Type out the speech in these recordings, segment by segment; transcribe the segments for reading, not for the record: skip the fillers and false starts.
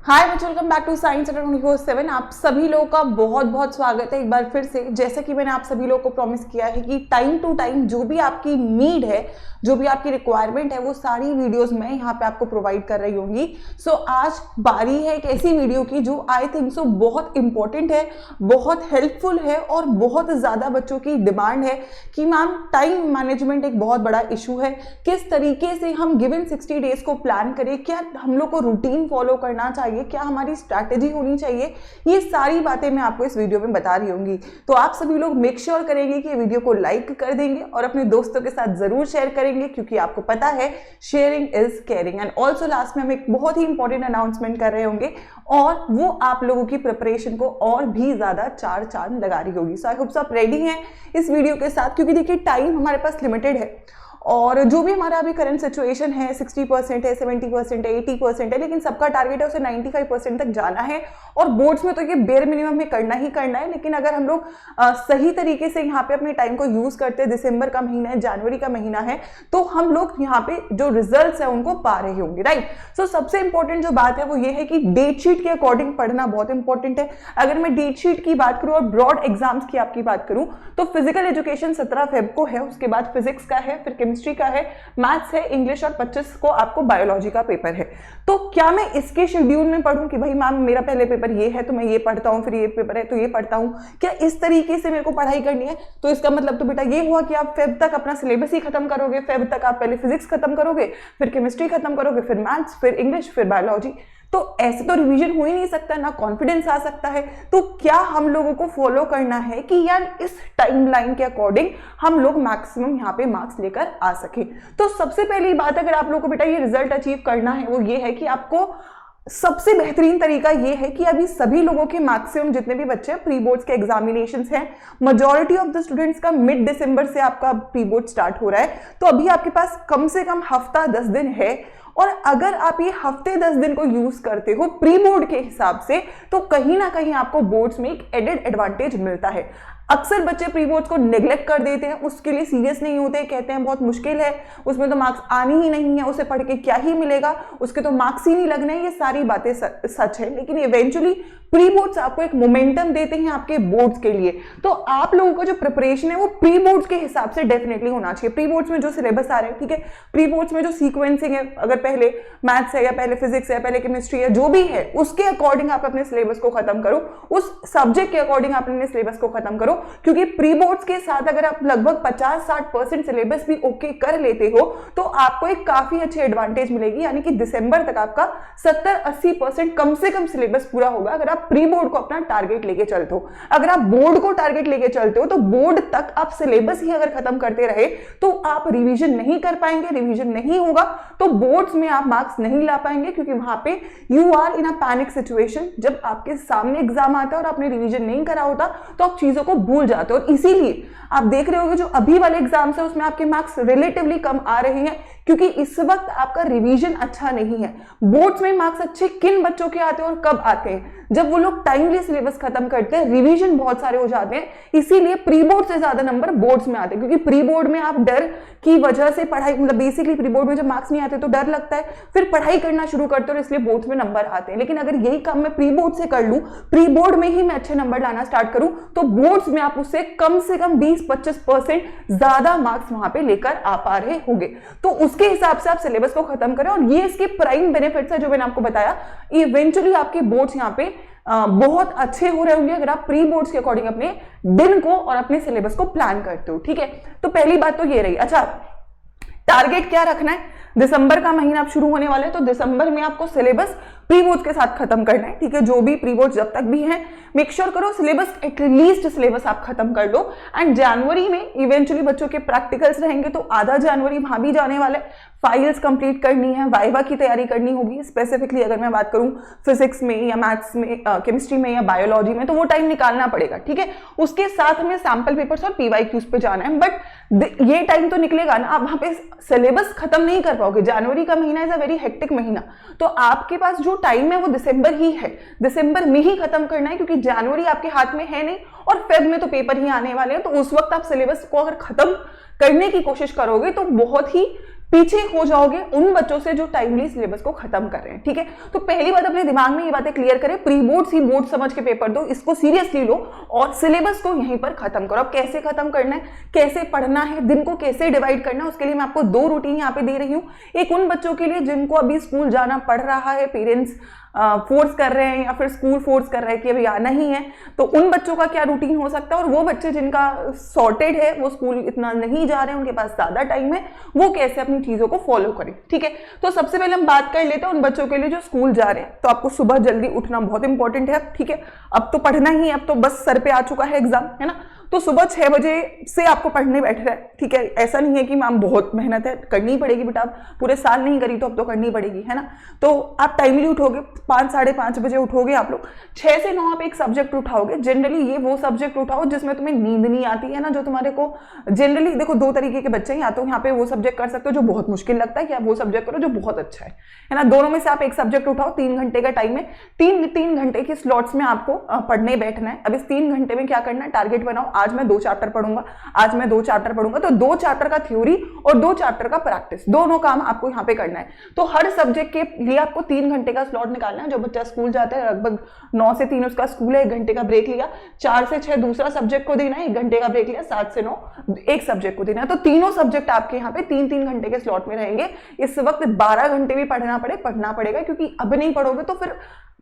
हाय बच्चों, welcome back to science 24/7। आप सभी लोगों का बहुत बहुत स्वागत है एक बार फिर से। जैसा कि मैंने आप सभी लोगों को प्रॉमिस किया है कि टाइम टू टाइम जो भी आपकी नीड है, जो भी आपकी रिक्वायरमेंट है, वो सारी वीडियोस मैं यहाँ पे आपको प्रोवाइड कर रही होंगी। सो आज बारी है एक ऐसी वीडियो की जो आई थिंक सो बहुत इंपॉर्टेंट है, बहुत हेल्पफुल है और बहुत ज़्यादा बच्चों की डिमांड है कि मैम टाइम मैनेजमेंट एक बहुत बड़ा इशू है। किस तरीके से हम गिवन 60 डेज को प्लान करें, क्या हम लोग को रूटीन फॉलो करना चाहिए, क्या हमारी स्ट्रैटेजी होनी चाहिए, ये सारी बातें मैं आपको इस वीडियो में बता रही होंगी। तो आप सभी लोग मेक श्योर करेंगे कि वीडियो को लाइक कर देंगे और अपने दोस्तों के साथ जरूर शेयर करेंगे, क्योंकि आपको पता है sharing is caring. And also last में हम एक बहुत ही इंपॉर्टेंट अनाउंसमेंट कर रहे होंगे और वो आप लोगों की प्रिपरेशन को और भी ज्यादा चार चांद लगा रही होगी। सो आई होप आप रेडी हैं इस वीडियो के साथ, क्योंकि देखिए टाइम हमारे पास लिमिटेड है और जो भी हमारा अभी करंट सिचुएशन है 60% है, 70% है, 80% है, लेकिन सबका टारगेट है उसे 95% तक जाना है। और बोर्ड्स में तो ये बेयर मिनिमम में करना ही करना है, लेकिन अगर हम लोग सही तरीके से यहाँ पे अपने टाइम को यूज करते हैं, दिसंबर का महीना है, जनवरी का महीना है, तो हम लोग यहाँ पे जो रिजल्ट्स है उनको पा रहे होंगे, राइट। सो सबसे इंपॉर्टेंट जो बात है वो ये है कि डेट शीट के अकॉर्डिंग पढ़ना बहुत इंपॉर्टेंट है। अगर मैं डेट शीट की बात करूँ और ब्रॉड एग्जाम्स की आपकी बात करूँ तो फिजिकल एजुकेशन 17 फेब को है, उसके बाद फिजिक्स का है, फिर केमिस्ट्री का है, मैथ्स है, इंग्लिश और 25 को आपको बायोलॉजी का पेपर है। तो क्या मैं इसके शेड्यूल में पढ़ूं कि भाई मैम मेरा पहले पेपर ये है तो मैं ये पढ़ता हूं, फिर ये पेपर है तो ये पढ़ता हूं, क्या इस तरीके से मेरे को पढ़ाई करनी है? तो इसका मतलब तो बेटा ये हुआ कि आप फेब तक अपना सिलेबस ही खत्म करोगे। फेब तक आप पहले फिजिक्स खत्म करोगे, फिर केमिस्ट्री खत्म करोगे, फिर मैथ्स, फिर इंग्लिश, फिर बायोलॉजी। तो ऐसे तो रिवीजन हो ही नहीं सकता, ना कॉन्फिडेंस आ सकता है। तो क्या हम लोगों को फॉलो करना है कि यार इस टाइमलाइन के अकॉर्डिंग हम लोग मैक्सिमम यहाँ पे मार्क्स लेकर आ सके। तो सबसे पहली बात, अगर आप लोगों को बेटा ये रिजल्ट अचीव करना है, वो ये है कि आपको सबसे बेहतरीन तरीका ये है कि अभी सभी लोगों के मैक्सिमम जितने भी बच्चे प्री बोर्ड्स के एग्जामिनेशंस हैं, मेजॉरिटी ऑफ द स्टूडेंट्स का मिड दिसंबर से आपका प्री बोर्ड स्टार्ट हो रहा है। तो अभी आपके पास कम से कम हफ्ता 10 दिन है, और अगर आप ये हफ्ते 10 दिन को यूज करते हो प्री बोर्ड के हिसाब से, तो कहीं ना कहीं आपको बोर्ड्स में एक एडेड एडवांटेज मिलता है। अक्सर बच्चे प्री बोर्ड्स को नेग्लेक्ट कर देते हैं, उसके लिए सीरियस नहीं होते, कहते हैं बहुत मुश्किल है, उसमें तो मार्क्स आनी ही नहीं है, उसे पढ़ के क्या ही मिलेगा, उसके तो मार्क्स ही नहीं लगने। ये सारी बातें सच है, लेकिन इवेंचुअली प्री बोर्ड्स आपको एक मोमेंटम देते हैं आपके बोर्ड्स के लिए। तो आप लोगों का जो प्रिपरेशन है वो प्री बोर्ड्स के हिसाब से डेफिनेटली होना चाहिए। प्री बोर्ड्स में जो सिलेबस आ रहे हैं, ठीक है, प्री बोर्ड्स में जो सीक्वेंसिंग है, अगर पहले मैथ्स है या पहले फिजिक्स है, पहले केमिस्ट्री है, जो भी है उसके अकॉर्डिंग आप अपने सिलेबस को खत्म करो, उस सब्जेक्ट के अकॉर्डिंग आप अपने सिलेबस को खत्म करो। क्योंकि प्री बोर्ड्स के साथ अगर आप लगभग 50-60% सिलेबस भी ओके कर लेते हो तो आपको एक काफी अच्छी एडवांटेज मिलेगी, यानी कि दिसंबर तक आपका 70-80% कम से कम सिलेबस पूरा होगा अगर आप प्री बोर्ड को अपना टारगेट लेके चलते हो। अगर आप बोर्ड को टारगेट लेके चलते हो तो बोर्ड तक आप सिलेबस ही अगर खत्म करते रहे तो आप रिवीजन नहीं कर पाएंगे, रिवीजन नहीं होगा तो बोर्ड्स में आप मार्क्स नहीं ला पाएंगे, क्योंकि वहां पे you are in a panic situation. जब आपके सामने एग्जाम आता है और आपने रिवीजन नहीं करा होता तो आप चीजों को भूल जाते हो, और इसीलिए आप देख रहे होगे जो अभी वाले एग्जाम्स है उसमें आपके मार्क्स रिलेटिवली कम आ रहे हैं, क्योंकि इस वक्त आपका रिवीजन अच्छा नहीं है। बोर्ड्स में मार्क्स अच्छे किन बच्चों के आते हैं और कब आते हैं? जब वो लोग टाइमली सिलेबस खत्म करते हैं, रिवीजन बहुत सारे हो जाते हैं, इसीलिए प्री बोर्ड से ज्यादा नंबर बोर्ड्स में आते हैं। क्योंकि प्री बोर्ड में आप डर की वजह से पढ़ाई, मतलब बेसिकली प्री बोर्ड में जब मार्क्स नहीं आते तो डर लगता है, फिर पढ़ाई करना शुरू करते हो, इसलिए बोर्ड्स में नंबर आते हैं। लेकिन अगर यही काम मैं प्री बोर्ड से कर लूं, प्री बोर्ड में ही मैं अच्छे नंबर लाना स्टार्ट करूं, तो बोर्ड्स में आप उससे कम से कम 20-25% ज्यादा मार्क्स वहां पे लेकर आ पा रहे होंगे। तो उसके हिसाब से आप सिलेबस को खत्म करें, और ये इसके प्राइम बेनिफिट्स है जो मैंने आपको बताया। इवेंचुअली आपके बोर्ड्स यहाँ पे बहुत अच्छे हो रहे होंगे अगर आप प्री बोर्ड्स के अकॉर्डिंग अपने दिन को और अपने सिलेबस को प्लान करते हो, ठीक है। तो पहली बात तो ये रही। अच्छा, टारगेट क्या रखना है? दिसंबर का महीना आप शुरू होने वाले हैं, तो दिसंबर में आपको सिलेबस प्री बोर्ड्स के साथ खत्म करना है, ठीक है। जो भी प्री बोर्ड्स जब तक भी हैं, मेक श्योर करो सिलेबस एटलीस्ट सिलेबस आप खत्म कर लो। एंड जनवरी में इवेंचुअली बच्चों के प्रैक्टिकल्स रहेंगे, तो आधा जनवरी वहां भी जाने वाले, फाइल्स कंप्लीट करनी है, वाइवा की तैयारी करनी होगी। स्पेसिफिकली अगर मैं बात करूं फिजिक्स में या मैथ्स में, केमिस्ट्री में या बायोलॉजी में, तो वो टाइम निकालना पड़ेगा, ठीक है। उसके साथ हमें सैंपल पेपर्स और पीवाईक्यूज पे जाना है, बट ये टाइम तो निकलेगा ना, आप वहां पे सिलेबस खत्म नहीं कर पाओगे। जनवरी का महीना इज अ वेरी हेक्टिक महीना, तो आपके पास जो टाइम है वो दिसंबर ही है, दिसंबर में ही खत्म करना है, क्योंकि जनवरी आपके हाथ में है नहीं और फेब में तो पेपर ही आने वाले हैं। तो उस वक्त आप सिलेबस को अगर खत्म करने की कोशिश करोगे तो बहुत ही पीछे हो जाओगे उन बच्चों से जो टाइमली सिलेबस को खत्म कर रहे हैं। ठीक है, तो पहली बात अपने दिमाग में ये बातें क्लियर करें, प्री बोर्ड ही बोर्ड समझ के पेपर दो, इसको सीरियसली लो और सिलेबस को यहीं पर खत्म करो। अब कैसे खत्म करना है, कैसे पढ़ना है, दिन को कैसे डिवाइड करना है, उसके लिए मैं आपको 2 रूटीन यहाँ पे दे रही हूँ। एक उन बच्चों के लिए जिनको अभी स्कूल जाना पड़ रहा है, पेरेंट्स फोर्स कर रहे हैं या फिर स्कूल फोर्स कर रहा है कि अभी आना ही है, तो उन बच्चों का क्या रूटीन हो सकता है, और वो बच्चे जिनका सॉर्टेड है, वो स्कूल इतना नहीं जा रहे हैं, उनके पास ज्यादा टाइम है, वो कैसे अपनी चीजों को फॉलो करें। ठीक है, तो सबसे पहले हम बात कर लेते हैं उन बच्चों के लिए जो स्कूल जा रहे हैं। तो आपको सुबह जल्दी उठना बहुत इंपॉर्टेंट है। ठीक है, अब तो पढ़ना ही, अब तो बस सर पे आ चुका है एग्जाम, है ना, तो सुबह 6 बजे से आपको पढ़ने बैठ रहा है। ठीक है, ऐसा नहीं है कि मैम बहुत मेहनत है, करनी पड़ेगी बेटा, आप पूरे साल नहीं करी तो अब तो करनी पड़ेगी, है ना। तो आप टाइमली उठोगे, 5 साढ़े 5 बजे उठोगे आप लोग, 6 से 9 आप एक सब्जेक्ट उठाओगे। जनरली ये वो सब्जेक्ट उठाओ जिसमें तुम्हें नींद नहीं आती है ना, जो तुम्हारे को जनरली, देखो 2 तरीके के बच्चे हैं, या तो यहाँ पे वो सब्जेक्ट कर सकते हो जो बहुत मुश्किल लगता है, या वो सब्जेक्ट करो जो बहुत अच्छा है ना। दोनों में से आप एक सब्जेक्ट उठाओ, 3 घंटे का टाइम है, 3 घंटे के स्लॉट्स में आपको पढ़ने बैठना है। अब इस 3 घंटे में क्या करना है, टारगेट बनाओ, आज मैं 2 चैप्टर पढ़ूंगा, आज मैं 2 चैप्टर पढ़ूंगा, तो 2 चैप्टर का थ्योरी और 2 चैप्टर का प्रैक्टिस, दोनों काम आपको यहाँ पे करना है। तो हर सब्जेक्ट के लिए आपको 3 घंटे का स्लॉट निकालना है। जो बच्चा स्कूल जाता है, लगभग 9 से 3 उसका स्कूल है, 1 घंटे का ब्रेक लिया, 4 से 6 दूसरा सब्जेक्ट को देना है, 1 घंटे का ब्रेक लिया, 7 से 9 एक सब्जेक्ट को देना है। तो तीनों सब्जेक्ट आपके यहाँ पे 3-3 घंटे के स्लॉट में रहेंगे। इस वक्त 12 घंटे भी पढ़ना पड़ेगा, क्योंकि अब नहीं पढ़ोगे तो फिर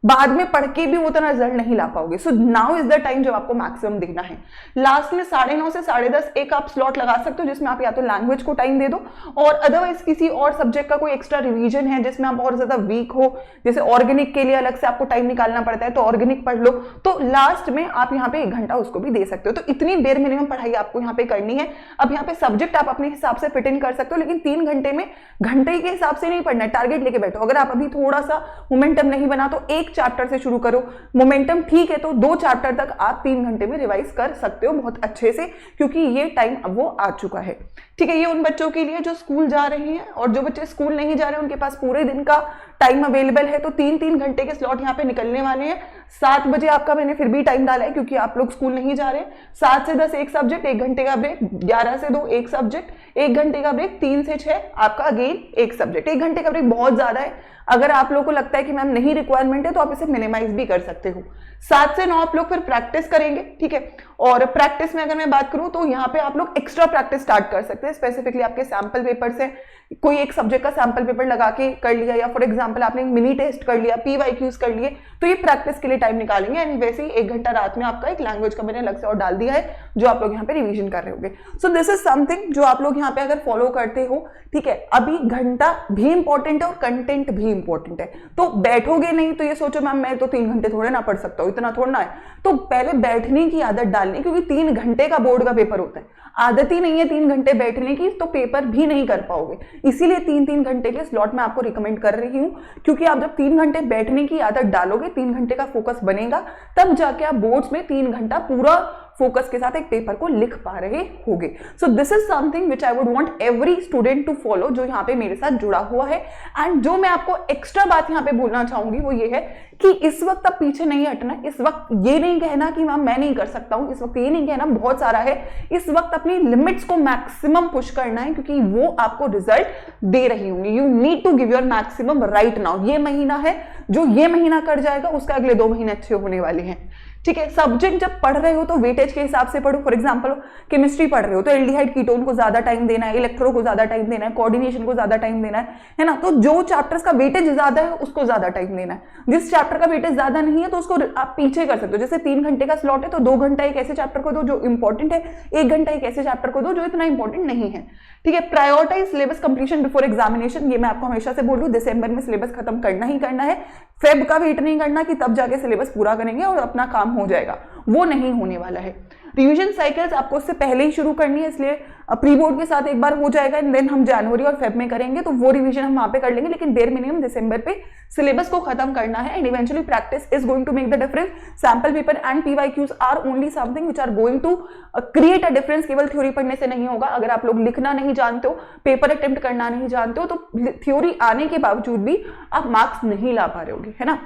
बाद में पढ़ के भी उतना रिजल्ट नहीं ला पाओगे। So now is the time जब आपको मैक्सिमम देना है। लास्ट में 9:30 से 10:30 एक आप स्लॉट लगा सकते हो, जिसमें आप या तो लैंग्वेज को टाइम दे दो, और अदरवाइज किसी और सब्जेक्ट का कोई एक्स्ट्रा रिवीजन है जिसमें आप और ज्यादा वीक हो, जैसे ऑर्गेनिक के लिए अलग से आपको टाइम निकालना पड़ता है, तो ऑर्गेनिक पढ़ लो, तो लास्ट में आप यहाँ पे 1 घंटा उसको भी दे सकते हो। तो इतनी देर मिनिमम पढ़ाई आपको यहाँ पे करनी है। अब यहाँ पे सब्जेक्ट आप अपने हिसाब से फिट इन कर सकते हो, लेकिन 3 घंटे में घंटे के हिसाब से नहीं पढ़ना है, टारगेट लेके बैठो। अगर आप अभी थोड़ा सा मोमेंटम नहीं बना तो एक चैप्टर से शुरू करो, मोमेंटम ठीक है तो 2 चैप्टर तक आप 3 घंटे में रिवाइज कर सकते हो बहुत अच्छे से, क्योंकि ये टाइम अब वो आ चुका है। ठीक है, ये उन बच्चों के लिए जो स्कूल जा रहे हैं, और जो बच्चे स्कूल नहीं जा रहे हैं उनके पास पूरे दिन का टाइम अवेलेबल है। तो 3-3 घंटे के स्लॉट यहाँ पे निकलने वाले हैं। 7 बजे आपका मैंने फिर भी टाइम डाला है, क्योंकि आप लोग स्कूल नहीं जा रहे। 7 से 10 एक सब्जेक्ट, 1 घंटे का ब्रेक, 11 से 2 एक सब्जेक्ट, 1 घंटे का ब्रेक, 3 से 6 आपका अगेन एक सब्जेक्ट। 1 घंटे का ब्रेक बहुत ज्यादा है, अगर आप लोगों को लगता है कि मैम नहीं रिक्वायरमेंट है तो आप इसे मिनिमाइज भी कर सकते हो। 7 से 9 आप लोग फिर प्रैक्टिस करेंगे। ठीक है, और प्रैक्टिस में अगर मैं बात करूं तो यहाँ पे आप लोग एक्स्ट्रा प्रैक्टिस स्टार्ट कर सकते हैं। स्पेसिफिकली आपके सैंपल पेपर से कोई एक सब्जेक्ट का सैंपल पेपर लगा के कर लिया, या फॉर एग्जांपल आपने मिनी टेस्ट कर लिया, PYQs कर लिए, तो ये प्रैक्टिस के लिए टाइम निकालेंगे। एंड वैसे ही 1 घंटा रात में आपका एक लैंग्वेज का मैंने अलग से और डाल दिया है, जो आप लोग यहाँ पे रिवीजन कर रहे होंगे। सो दिस इज समथिंग जो आप लोग यहाँ पे अगर फॉलो करते हो, ठीक है। अभी घंटा भी इंपॉर्टेंट है और कंटेंट भी इंपॉर्टेंट है। तो बैठोगे नहीं तो ये सोचो मैम मैं तो 3 घंटे थोड़े ना पढ़ सकता हूँ, इतना थोड़ा ना है। तो पहले बैठने की आदत डालनी, क्योंकि 3 घंटे का बोर्ड का पेपर होता है, आदत ही नहीं है 3 घंटे बैठने की, तो पेपर भी नहीं कर पाओगे। इसीलिए 3-3 घंटे के स्लॉट में आपको रिकमेंड कर रही हूँ, क्योंकि आप जब 3 घंटे बैठने की आदत डालोगे, 3 घंटे का फोकस बनेगा, तब जाके आप बोर्ड्स में 3 घंटा पूरा फोकस के साथ एक पेपर को लिख पा रहे होगे। So this is something which I would want every student to follow, जो यहाँ पे मेरे साथ जुड़ा हुआ है। एंड जो मैं आपको एक्स्ट्रा बात यहाँ पे बोलना चाहूंगी वो ये है कि इस वक्त आप पीछे नहीं हटना। इस वक्त ये नहीं कहना कि मैम मैं नहीं कर सकता हूँ, इस वक्त ये नहीं कहना बहुत सारा है। इस वक्त अपनी लिमिट्स को मैक्सिमम पुश करना है, क्योंकि वो आपको रिजल्ट दे रही होंगी। You need to give your maximum right now. ये महीना है, जो ये महीना कर जाएगा उसका अगले 2 महीने अच्छे होने वाले हैं। ठीक है, सब्जेक्ट जब पढ़ रहे हो तो वेटेज के हिसाब से पढ़ो। फॉर एग्जांपल केमिस्ट्री पढ़ रहे हो तो एल्डिहाइड कीटोन को ज्यादा टाइम देना है, इलेक्ट्रो को ज्यादा टाइम देना है, कोऑर्डिनेशन को ज्यादा टाइम देना है ना। तो जो चैप्टर्स का वेटेज ज्यादा है उसको ज्यादा टाइम देना है। जिस चैप्टर का वेटेज ज्यादा नहीं है तो उसको आप पीछे कर सकते हो। जैसे 3 घंटे का स्लॉट है तो 2 घंटा एक ऐसे चैप्टर को दो जो इंपॉर्टेंट है, 1 घंटा एक ऐसे चैप्टर को दो जो इतना इंपॉर्टेंट नहीं है। ठीक है, prioritise syllabus completion before examination, ये मैं आपको हमेशा से बोल रही हूँ। दिसंबर में सिलेबस खत्म करना ही करना है। फेब का वेट नहीं करना कि तब जाके सिलेबस पूरा करेंगे और अपना काम हो जाएगा, वो नहीं होने वाला है। रिवीजन साइकिल्स आपको उससे पहले ही शुरू करनी है, इसलिए प्री बोर्ड के साथ एक बार हो जाएगा, एंड देन हम जनवरी और फेब में करेंगे, तो वो रिवीजन हम वहां पे कर लेंगे। लेकिन देर मिनिमम दिसंबर पे सिलेबस को खत्म करना है, and eventually practice is going to make the difference. Sample paper and PYQs are only something which are going to create a difference. केवल थ्योरी पढ़ने से नहीं होगा। अगर आप लोग लिखना नहीं जानते हो, पेपर अटेम्प्ट करना नहीं जानते हो, तो थ्योरी आने के बावजूद भी आप मार्क्स नहीं ला पा रहे होगे, है ना।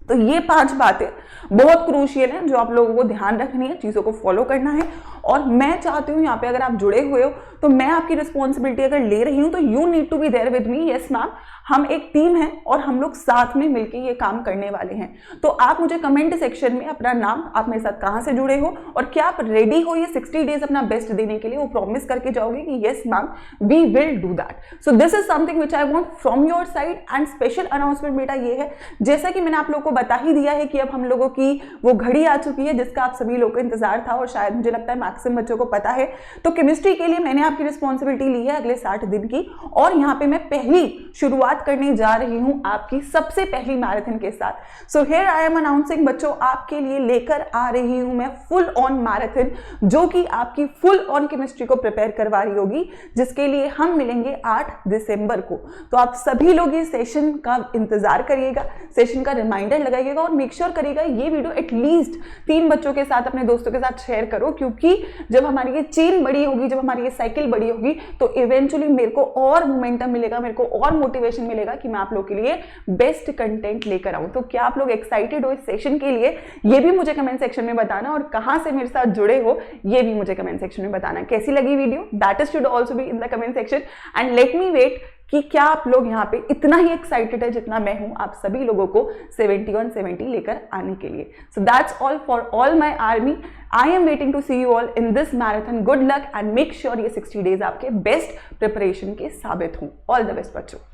तो ये 5 बातें बहुत क्रूशियल हैं जो आप लोगों को ध्यान रखनी है, चीज़ों को फॉलो करना है। और मैं चाहती हूँ यहाँ पे अगर आप जुड़े हुए हो तो मैं आपकी रिस्पॉन्सिबिलिटी अगर ले रही हूँ तो you need to be there with me. Yes ma'am, हम एक टीम है और हम लोग साथ में मिलकर ये काम करने वाले हैं। तो आप मुझे कमेंट सेक्शन में अपना नाम, आप मेरे साथ कहाँ से जुड़े हो और क्या आप रेडी हो ये 60 डेज अपना बेस्ट देने के लिए, वो प्रॉमिस करके जाओगे कि yes ma'am we will do that. So this is something which I want from your side. And special announcement बेटा ये है, जैसा कि मैंने आप लोगों को बता ही दिया है कि अब हम लोगों की वो घड़ी आ चुकी है जिसका आप सभी लोगों को इंतजार था और शायद मुझे लगता है मैक्सिमम बच्चों को पता है। तो केमिस्ट्री के लिए मैंने आपकी रिस्पॉन्सिबिलिटी ली है अगले 60 दिन की, और यहाँ पे मैं पहली शुरुआत करने जा रही हूँ आपकी सबसे पहली मैराथन के साथ। So here I am announcing बच्चों, आपके लिए लेकर आ रही हूँ मैं फुल ऑन मैराथन, जो कि आपकी फुल ऑन केमिस्ट्री को प्रिपेयर करवा रही होगी, जिसके लिए हम मिलेंगे 8 दिसंबर को। तो आप सभी लोग इस सेशन का इंतजार करिएगा, सेशन का रिमाइंडर लगाइएगा और मेक श्योर करिएगा ये वीडियो एटलीस्ट 3 बच्चों के साथ, अपने दोस्तों के साथ शेयर करो, क्योंकि जब हमारी ये चेन बड़ी होगी, जब हमारी ये साइकिल बड़ी होगी तो इवेंचुअली मेरे को और मोमेंटम मिलेगा, मेरे को और मोटिवेशन मिलेगा कि मैं आप लोगों के लिए बेस्ट कंटेंट लेकर आऊं। तो क्या आप लोग एक्साइटेड हो इस सेशन के लिए, ये भी मुझे कमेंट सेक्शन में बताना, और कहां से मेरे साथ जुड़े हो ये भी मुझे कमेंट सेक्शन में बताना। कैसी लगी video, that is should also be in the comment section and let me wait कि क्या आप लोग यहाँ पे इतना ही एक्साइटेड है जितना मैं हूं आप सभी लोगों को 70 on 70 लेकर आने के लिए। So that's all for all my army. I am waiting to see you all in this marathon. Good luck and make sure ये 60 डेज आपके बेस्ट प्रिपरेशन के साबित हों। ऑल द बेस्ट बच्चों।